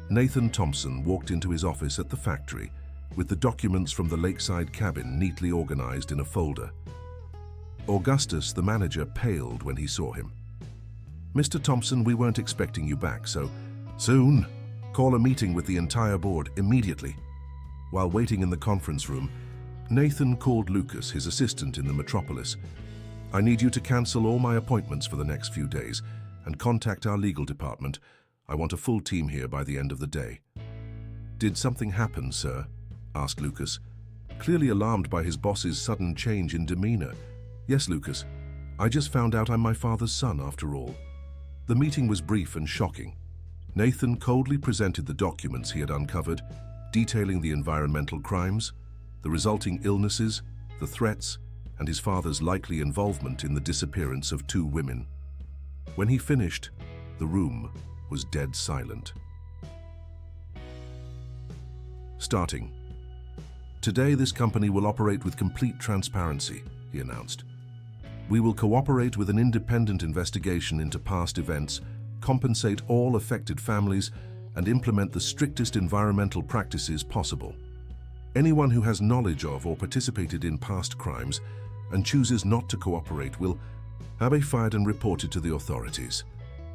Nathan Thompson walked into his office at the factory with the documents from the lakeside cabin neatly organized in a folder. Augustus, the manager, paled when he saw him. "Mr. Thompson, we weren't expecting you back, so soon. Call a meeting with the entire board immediately." While waiting in the conference room, Nathan called Lucas, his assistant in the metropolis. "I need you to cancel all my appointments for the next few days and contact our legal department. I want a full team here by the end of the day." "Did something happen, sir?" asked Lucas, clearly alarmed by his boss's sudden change in demeanor. "Yes, Lucas. I just found out I'm my father's son after all." The meeting was brief and shocking. Nathan coldly presented the documents he had uncovered, detailing the environmental crimes, the resulting illnesses, the threats, and his father's likely involvement in the disappearance of two women. When he finished, the room was dead silent. Starting. "Today, this company will operate with complete transparency," he announced. "We will cooperate with an independent investigation into past events, compensate all affected families, and implement the strictest environmental practices possible. Anyone who has knowledge of or participated in past crimes and chooses not to cooperate will be fired and reported to the authorities."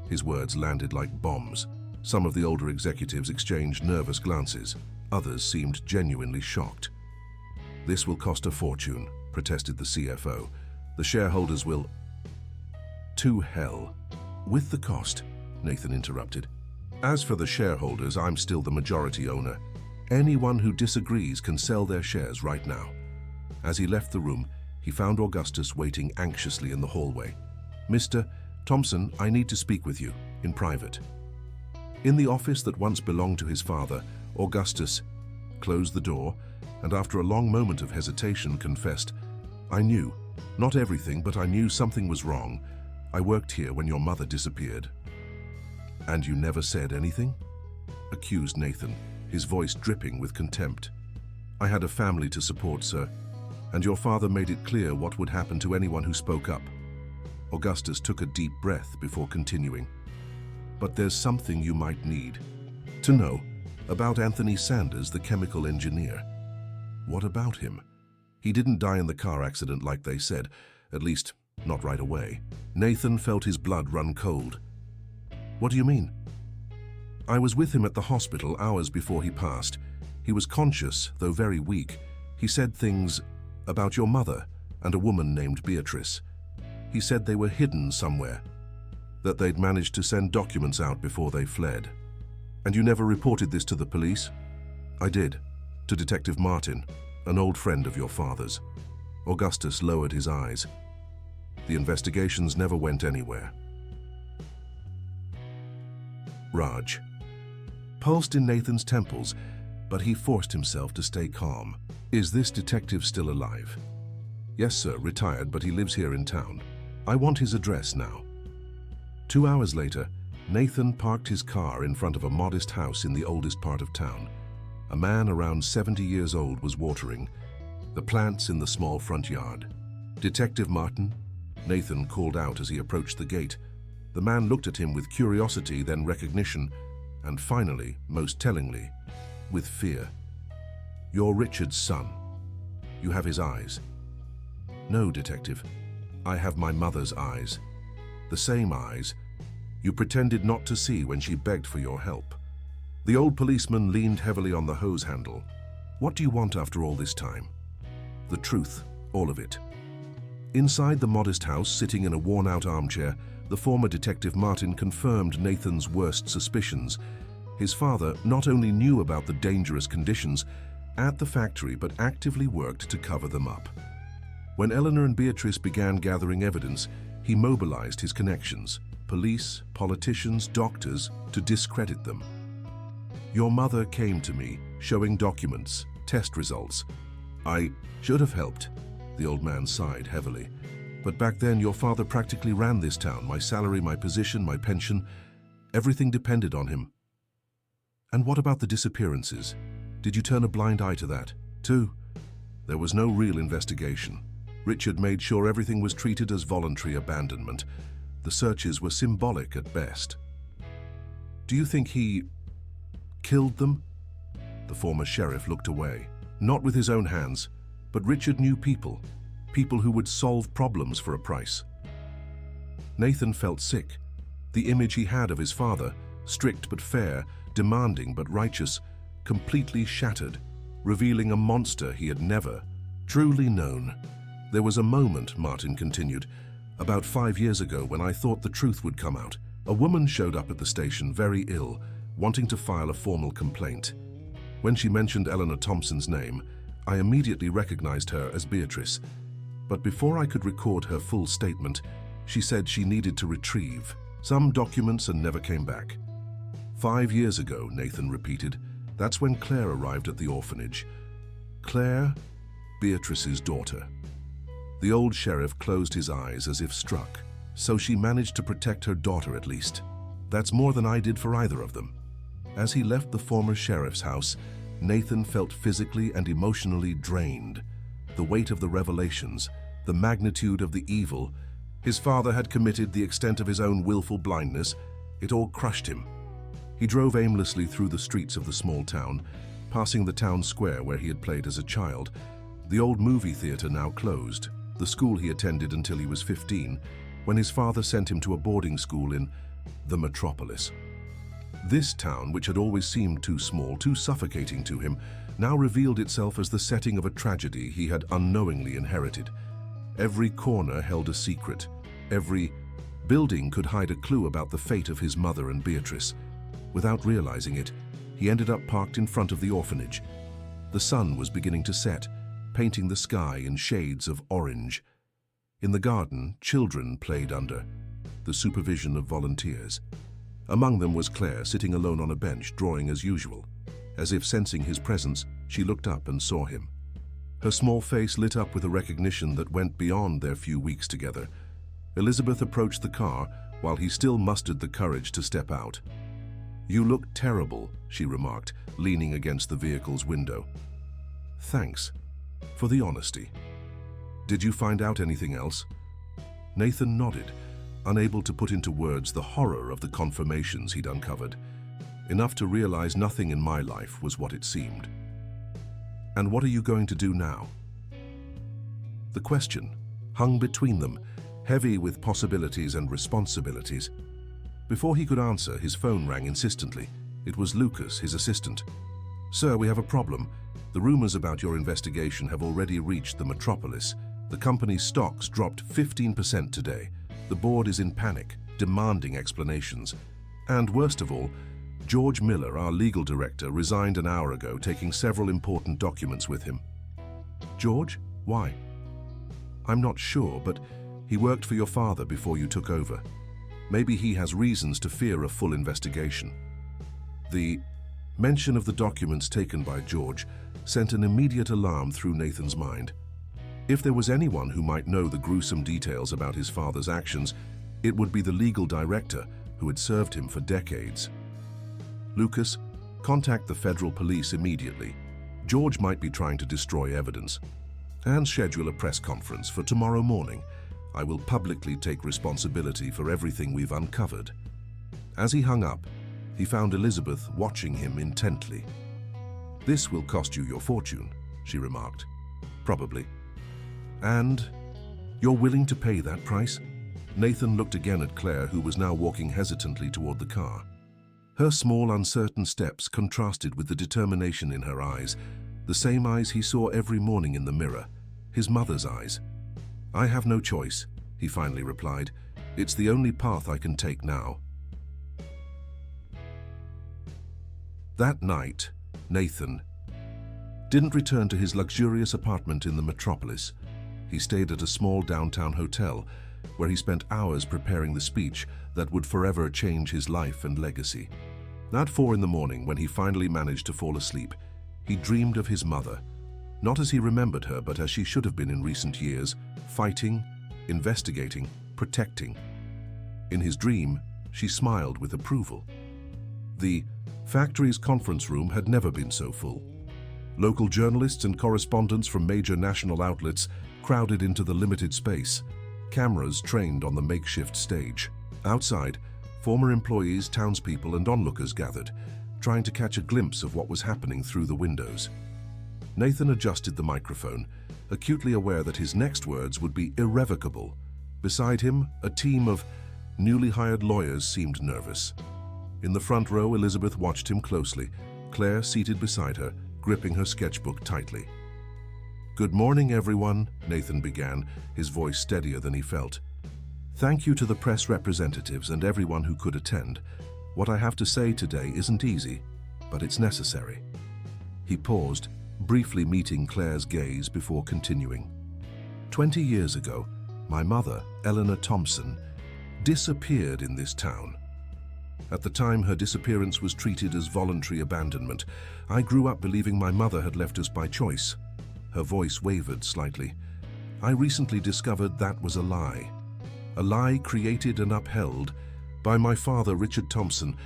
His words landed like bombs. Some of the older executives exchanged nervous glances. Others seemed genuinely shocked. "This will cost a fortune," protested the CFO. "The shareholders will—" "To hell with the cost," Nathan interrupted. "As for the shareholders, I'm still the majority owner. Anyone who disagrees can sell their shares right now." As he left the room, he found Augustus waiting anxiously in the hallway. "Mr. Thompson, I need to speak with you, in private." In the office that once belonged to his father, Augustus closed the door and after a long moment of hesitation confessed, "I knew, not everything, but I knew something was wrong. I worked here when your mother disappeared." "And you never said anything?" accused Nathan, his voice dripping with contempt. "I had a family to support, sir, and your father made it clear what would happen to anyone who spoke up." Augustus took a deep breath before continuing. "But there's something you might need to know about Anthony Sanders, the chemical engineer." "What about him?" "He didn't die in the car accident like they said, at least not right away." Nathan felt his blood run cold. "What do you mean?" "I was with him at the hospital hours before he passed. He was conscious, though very weak. He said things about your mother and a woman named Beatrice. He said they were hidden somewhere, that they'd managed to send documents out before they fled." "And you never reported this to the police?" "I did, to Detective Martin, an old friend of your father's." Augustus lowered his eyes. "The investigations never went anywhere." Raj pulsed in Nathan's temples, but he forced himself to stay calm. "Is this detective still alive?" "Yes, sir, retired, but he lives here in town. I want his address now." 2 hours later, Nathan parked his car in front of a modest house in the oldest part of town. A man around 70 years old was watering the plants in the small front yard. "Detective Martin?" Nathan called out as he approached the gate. The man looked at him with curiosity, then recognition, and finally, most tellingly, with fear. "You're Richard's son. You have his eyes." "No, Detective. I have my mother's eyes. The same eyes you pretended not to see when she begged for your help." The old policeman leaned heavily on the hose handle. "What do you want after all this time?" "The truth, all of it." Inside the modest house, sitting in a worn-out armchair, the former Detective Martin confirmed Nathan's worst suspicions. His father not only knew about the dangerous conditions at the factory, but actively worked to cover them up. When Eleanor and Beatrice began gathering evidence, he mobilized his connections, police, politicians, doctors, to discredit them. "Your mother came to me, showing documents, test results. I should have helped," the old man sighed heavily. "But back then, your father practically ran this town. My salary, my position, my pension, everything depended on him." "And what about the disappearances? Did you turn a blind eye to that, too?" "There was no real investigation. Richard made sure everything was treated as voluntary abandonment. The searches were symbolic at best." "Do you think he killed them?" The former sheriff looked away. "Not with his own hands, but Richard knew people who would solve problems for a price." Nathan felt sick. The image he had of his father, strict but fair, demanding but righteous, completely shattered, revealing a monster he had never truly known. "There was a moment," Martin continued, "about 5 years ago when I thought the truth would come out. A woman showed up at the station, very ill, wanting to file a formal complaint. When she mentioned Eleanor Thompson's name, I immediately recognized her as Beatrice. But before I could record her full statement, she said she needed to retrieve some documents and never came back. 5 years ago," Nathan repeated. "That's when Claire arrived at the orphanage. Claire, Beatrice's daughter." The old sheriff closed his eyes as if struck. "So she managed to protect her daughter at least. That's more than I did for either of them." As he left the former sheriff's house, Nathan felt physically and emotionally drained. The weight of the revelations, the magnitude of the evil his father had committed, the extent of his own willful blindness, it all crushed him. He drove aimlessly through the streets of the small town, passing the town square where he had played as a child. The old movie theater now closed, the school he attended until he was 15, when his father sent him to a boarding school in the metropolis. This town, which had always seemed too small, too suffocating to him, now revealed itself as the setting of a tragedy he had unknowingly inherited. Every corner held a secret. Every building could hide a clue about the fate of his mother and Beatrice. Without realizing it, he ended up parked in front of the orphanage. The sun was beginning to set, painting the sky in shades of orange. In the garden, children played under the supervision of volunteers. Among them was Claire, sitting alone on a bench, drawing as usual. As if sensing his presence, she looked up and saw him. Her small face lit up with a recognition that went beyond their few weeks together. Elizabeth approached the car while he still mustered the courage to step out. "You look terrible," she remarked, leaning against the vehicle's window. "Thanks for the honesty. Did you find out anything else?" Nathan nodded, unable to put into words the horror of the confirmations he'd uncovered. Enough to realize nothing in my life was what it seemed. "And what are you going to do now?" The question hung between them, heavy with possibilities and responsibilities. Before he could answer, his phone rang insistently. It was Lucas, his assistant. "Sir, we have a problem. The rumors about your investigation have already reached the metropolis. The company's stocks dropped 15% today. The board is in panic, demanding explanations. And worst of all, George Miller, our legal director, resigned an hour ago, taking several important documents with him." "George? Why?" "I'm not sure, but he worked for your father before you took over. Maybe he has reasons to fear a full investigation." The mention of the documents taken by George sent an immediate alarm through Nathan's mind. If there was anyone who might know the gruesome details about his father's actions, it would be the legal director who had served him for decades. "Lucas, contact the federal police immediately. George might be trying to destroy evidence. And schedule a press conference for tomorrow morning. I will publicly take responsibility for everything we've uncovered." As he hung up, he found Elizabeth watching him intently. "This will cost you your fortune," she remarked. "Probably. And you're willing to pay that price?" Nathan looked again at Claire, who was now walking hesitantly toward the car. Her small, uncertain steps contrasted with the determination in her eyes, the same eyes he saw every morning in the mirror, his mother's eyes. "I have no choice," he finally replied. "It's the only path I can take now." That night, Nathan didn't return to his luxurious apartment in the metropolis. He stayed at a small downtown hotel, where he spent hours preparing the speech that would forever change his life and legacy. At 4 in the morning, when he finally managed to fall asleep, he dreamed of his mother, not as he remembered her, but as she should have been in recent years, fighting, investigating, protecting. In his dream, she smiled with approval. The factory's conference room had never been so full. Local journalists and correspondents from major national outlets crowded into the limited space, cameras trained on the makeshift stage. Outside, former employees, townspeople, and onlookers gathered, trying to catch a glimpse of what was happening through the windows. Nathan adjusted the microphone, acutely aware that his next words would be irrevocable. Beside him, a team of newly hired lawyers seemed nervous. In the front row, Elizabeth watched him closely, Claire seated beside her, gripping her sketchbook tightly. "Good morning, everyone," Nathan began, his voice steadier than he felt. "Thank you to the press representatives and everyone who could attend. What I have to say today isn't easy, but it's necessary." He paused, briefly meeting Claire's gaze before continuing. 20 years ago, my mother, Eleanor Thompson, disappeared in this town. At the time, her disappearance was treated as voluntary abandonment. I grew up believing my mother had left us by choice. Her voice wavered slightly. I recently discovered that was a lie created and upheld by my father, Richard Thompson,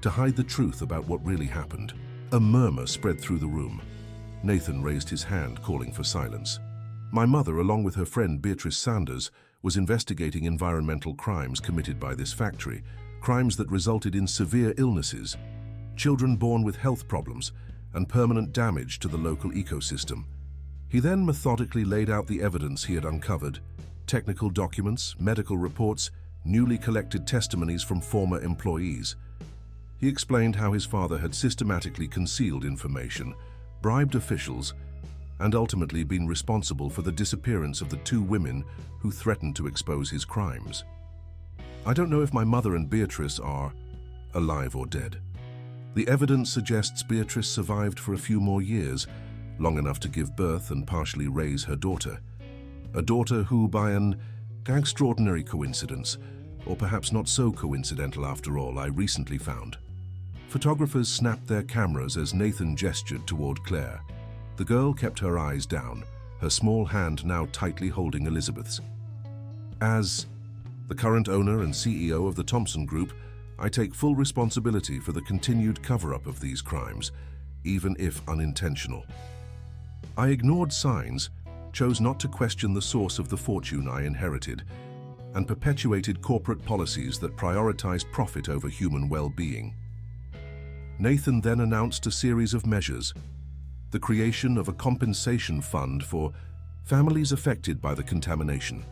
to hide the truth about what really happened. A murmur spread through the room. Nathan raised his hand, calling for silence. My mother, along with her friend Beatrice Sanders, was investigating environmental crimes committed by this factory, crimes that resulted in severe illnesses, children born with health problems, and permanent damage to the local ecosystem. He then methodically laid out the evidence he had uncovered: technical documents, medical reports, newly collected testimonies from former employees. He explained how his father had systematically concealed information, bribed officials, and ultimately been responsible for the disappearance of the 2 women who threatened to expose his crimes. I don't know if my mother and Beatrice are alive or dead. The evidence suggests Beatrice survived for a few more years, long enough to give birth and partially raise her daughter. A daughter who, by an extraordinary coincidence, or perhaps not so coincidental after all, I recently found. Photographers snapped their cameras as Nathan gestured toward Claire. The girl kept her eyes down, her small hand now tightly holding Elizabeth's. As the current owner and CEO of the Thompson Group, I take full responsibility for the continued cover-up of these crimes, even if unintentional. I ignored signs, chose not to question the source of the fortune I inherited, and perpetuated corporate policies that prioritized profit over human well-being. Nathan then announced a series of measures: the creation of a compensation fund for families affected by the contamination,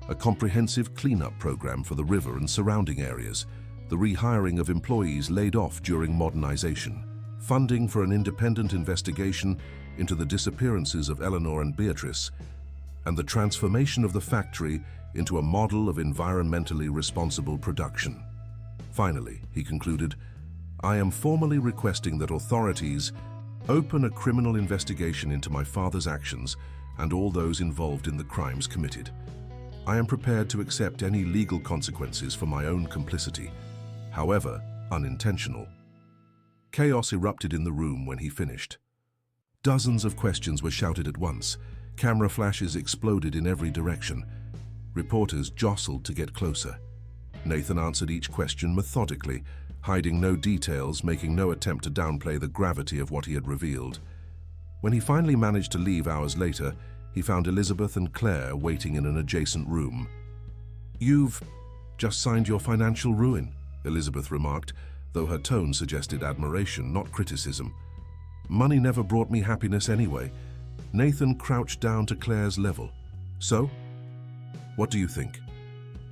a comprehensive cleanup program for the river and surrounding areas, the rehiring of employees laid off during modernization, funding for an independent investigation into the disappearances of Eleanor and Beatrice, and the transformation of the factory into a model of environmentally responsible production. Finally, he concluded, I am formally requesting that authorities open a criminal investigation into my father's actions and all those involved in the crimes committed. I am prepared to accept any legal consequences for my own complicity, however unintentional. Chaos erupted in the room when he finished. Dozens of questions were shouted at once. Camera flashes exploded in every direction. Reporters jostled to get closer. Nathan answered each question methodically, hiding no details, making no attempt to downplay the gravity of what he had revealed. When he finally managed to leave hours later, he found Elizabeth and Claire waiting in an adjacent room. "You've just signed your financial ruin," Elizabeth remarked, though her tone suggested admiration, not criticism. "Money never brought me happiness anyway." Nathan crouched down to Claire's level. "So? What do you think?"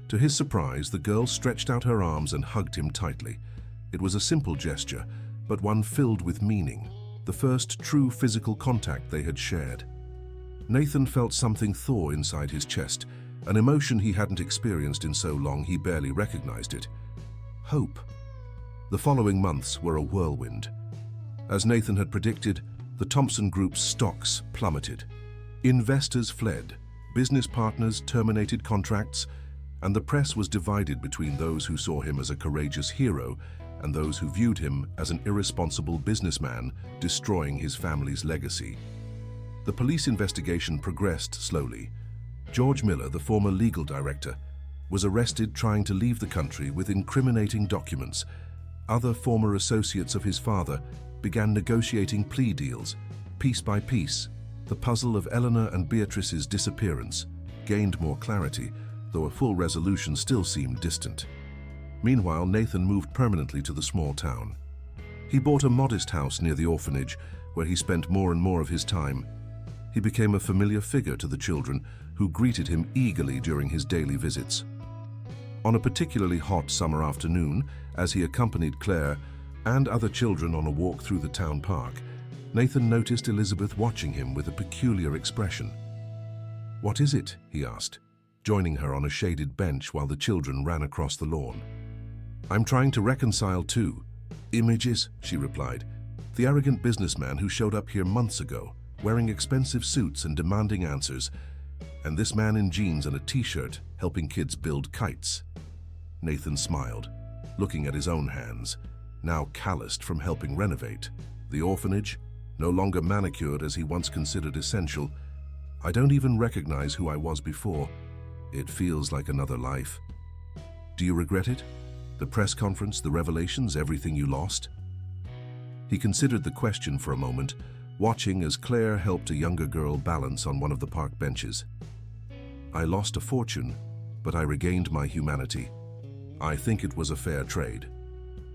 To his surprise, the girl stretched out her arms and hugged him tightly. It was a simple gesture, but one filled with meaning, the first true physical contact they had shared. Nathan felt something thaw inside his chest, an emotion he hadn't experienced in so long he barely recognized it. Hope. The following months were a whirlwind. As Nathan had predicted, the Thompson Group's stocks plummeted. Investors fled, business partners terminated contracts, and the press was divided between those who saw him as a courageous hero and those who viewed him as an irresponsible businessman destroying his family's legacy. The police investigation progressed slowly. George Miller, the former legal director, was arrested trying to leave the country with incriminating documents. Other former associates of his father began negotiating plea deals. Piece by piece, the puzzle of Eleanor and Beatrice's disappearance gained more clarity, though a full resolution still seemed distant. Meanwhile, Nathan moved permanently to the small town. He bought a modest house near the orphanage, where he spent more and more of his time. He became a familiar figure to the children, who greeted him eagerly during his daily visits. On a particularly hot summer afternoon, as he accompanied Claire and other children on a walk through the town park, Nathan noticed Elizabeth watching him with a peculiar expression. "What is it?" he asked, joining her on a shaded bench while the children ran across the lawn. "I'm trying to reconcile two images," she replied. "The arrogant businessman who showed up here months ago, wearing expensive suits and demanding answers, and this man in jeans and a t-shirt helping kids build kites." Nathan smiled, looking at his own hands, now calloused from helping renovate. The orphanage, no longer manicured as he once considered essential. "I don't even recognize who I was before. It feels like another life." "Do you regret it? The press conference, the revelations, everything you lost?" He considered the question for a moment, watching as Claire helped a younger girl balance on one of the park benches. "I lost a fortune, but I regained my humanity. I think it was a fair trade."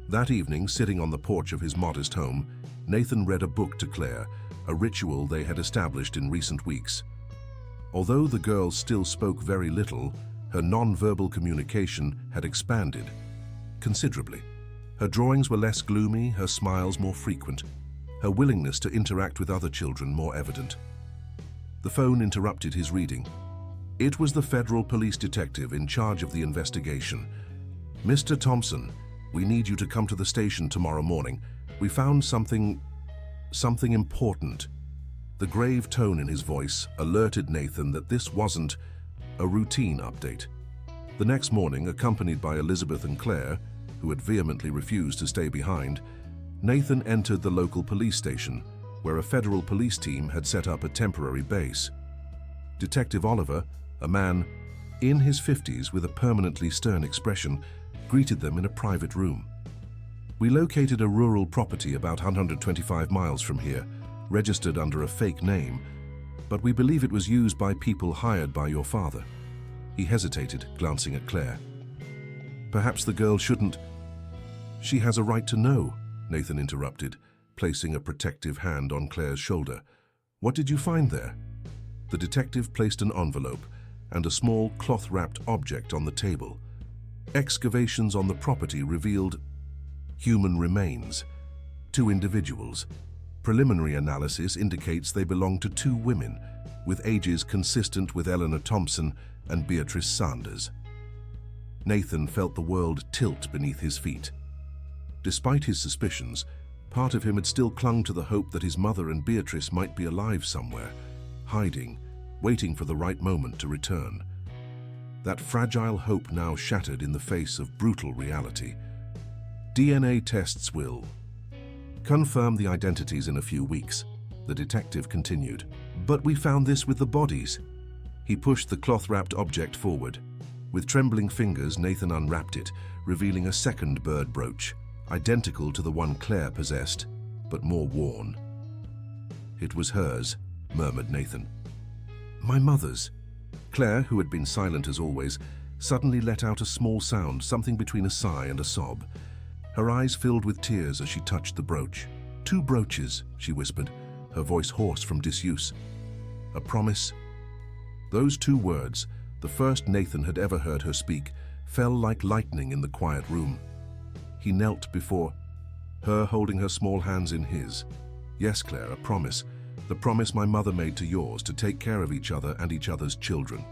That evening, sitting on the porch of his modest home, Nathan read a book to Claire, a ritual they had established in recent weeks. Although the girl still spoke very little, her non-verbal communication had expanded considerably. Her drawings were less gloomy, her smiles more frequent, her willingness to interact with other children more evident. The phone interrupted his reading. It was the federal police detective in charge of the investigation. "Mr. Thompson, we need you to come to the station tomorrow morning. We found something important." The grave tone in his voice alerted Nathan that this wasn't a routine update. The next morning, accompanied by Elizabeth and Claire, who had vehemently refused to stay behind, Nathan entered the local police station, where a federal police team had set up a temporary base. Detective Oliver, a man in his 50s with a permanently stern expression, greeted them in a private room. "We located a rural property about 125 miles from here, registered under a fake name, but we believe it was used by people hired by your father." He hesitated, glancing at Claire. "Perhaps the girl shouldn't—" "She has a right to know," Nathan interrupted, placing a protective hand on Claire's shoulder. "What did you find there?" The detective placed an envelope and a small cloth-wrapped object on the table. Excavations on the property revealed human remains, 2 individuals. Preliminary analysis indicates they belong to 2 women, with ages consistent with Eleanor Thompson and Beatrice Sanders. Nathan felt the world tilt beneath his feet. Despite his suspicions, part of him had still clung to the hope that his mother and Beatrice might be alive somewhere, hiding, waiting for the right moment to return. That fragile hope now shattered in the face of brutal reality. "DNA tests will confirm the identities in a few weeks," the detective continued. "But we found this with the bodies." He pushed the cloth-wrapped object forward. With trembling fingers, Nathan unwrapped it, revealing a second bird brooch, identical to the one Claire possessed, but more worn. "It was hers," murmured Nathan. "My mother's." Claire, who had been silent as always, suddenly let out a small sound, something between a sigh and a sob. Her eyes filled with tears as she touched the brooch. "2 brooches," she whispered, her voice hoarse from disuse. "A promise?" Those 2 words, the first Nathan had ever heard her speak, fell like lightning in the quiet room. He knelt before her, holding her small hands in his. "Yes, Claire, a promise. The promise my mother made to yours to take care of each other and each other's children."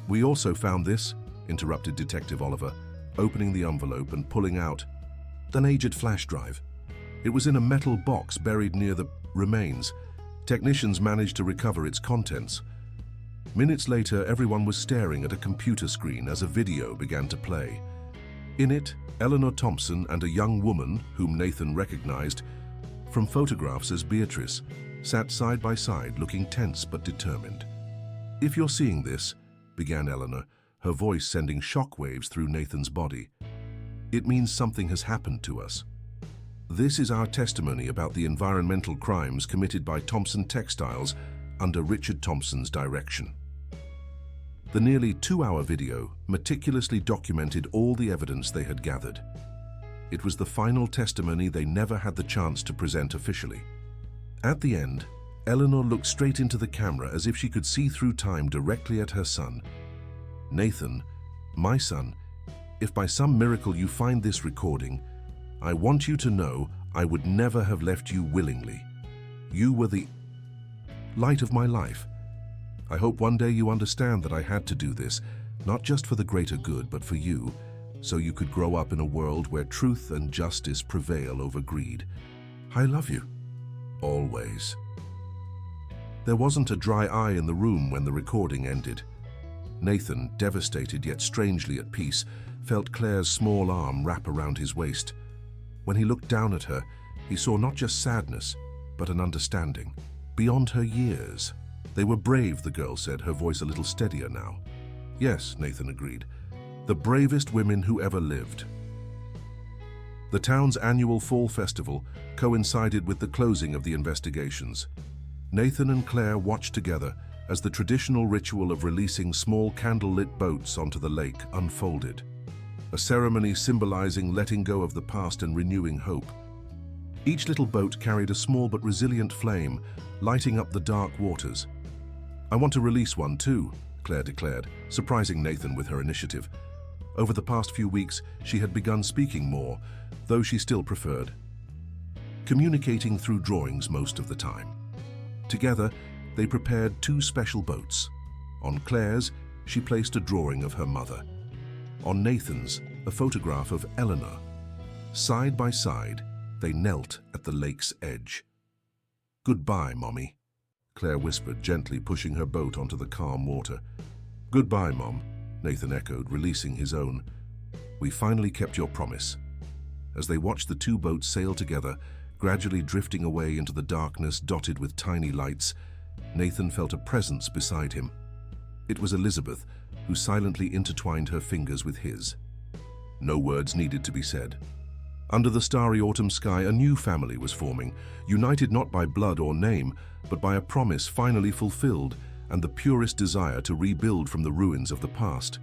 "We also found this," interrupted Detective Oliver, opening the envelope and pulling out an aged flash drive. It was in a metal box buried near the remains. Technicians managed to recover its contents. Minutes later, everyone was staring at a computer screen as a video began to play. In it, Eleanor Thompson and a young woman, whom Nathan recognized from photographs as Beatrice, sat side by side looking tense but determined. "If you're seeing this," began Eleanor, her voice sending shockwaves through Nathan's body, "it means something has happened to us. This is our testimony about the environmental crimes committed by Thompson Textiles under Richard Thompson's direction." The nearly 2-hour video meticulously documented all the evidence they had gathered. It was the final testimony they never had the chance to present officially. At the end, Eleanor looked straight into the camera as if she could see through time directly at her son. "Nathan, my son, if by some miracle you find this recording, I want you to know I would never have left you willingly. You were the light of my life. I hope one day you understand that I had to do this, not just for the greater good, but for you, so you could grow up in a world where truth and justice prevail over greed. I love you. Always." There wasn't a dry eye in the room when the recording ended. Nathan, devastated yet strangely at peace, felt Claire's small arm wrap around his waist. When he looked down at her, he saw not just sadness, but an understanding. Beyond her years. "They were brave," the girl said, her voice a little steadier now. "Yes," Nathan agreed. "The bravest women who ever lived." The town's annual fall festival coincided with the closing of the investigations. Nathan and Claire watched together as the traditional ritual of releasing small candle-lit boats onto the lake unfolded, a ceremony symbolizing letting go of the past and renewing hope. Each little boat carried a small but resilient flame, lighting up the dark waters. "I want to release one too," Claire declared, surprising Nathan with her initiative. Over the past few weeks, she had begun speaking more, though she still preferred communicating through drawings most of the time. Together, they prepared 2 special boats. On Claire's, she placed a drawing of her mother. On Nathan's, a photograph of Eleanor. Side by side, they knelt at the lake's edge. "Goodbye, Mommy," Claire whispered, gently pushing her boat onto the calm water. "Goodbye, Mom," Nathan echoed, releasing his own. "We finally kept your promise." As they watched the 2 boats sail together, gradually drifting away into the darkness dotted with tiny lights, Nathan felt a presence beside him. It was Elizabeth, who silently intertwined her fingers with his. No words needed to be said. Under the starry autumn sky, a new family was forming, united not by blood or name, but by a promise finally fulfilled and the purest desire to rebuild from the ruins of the past.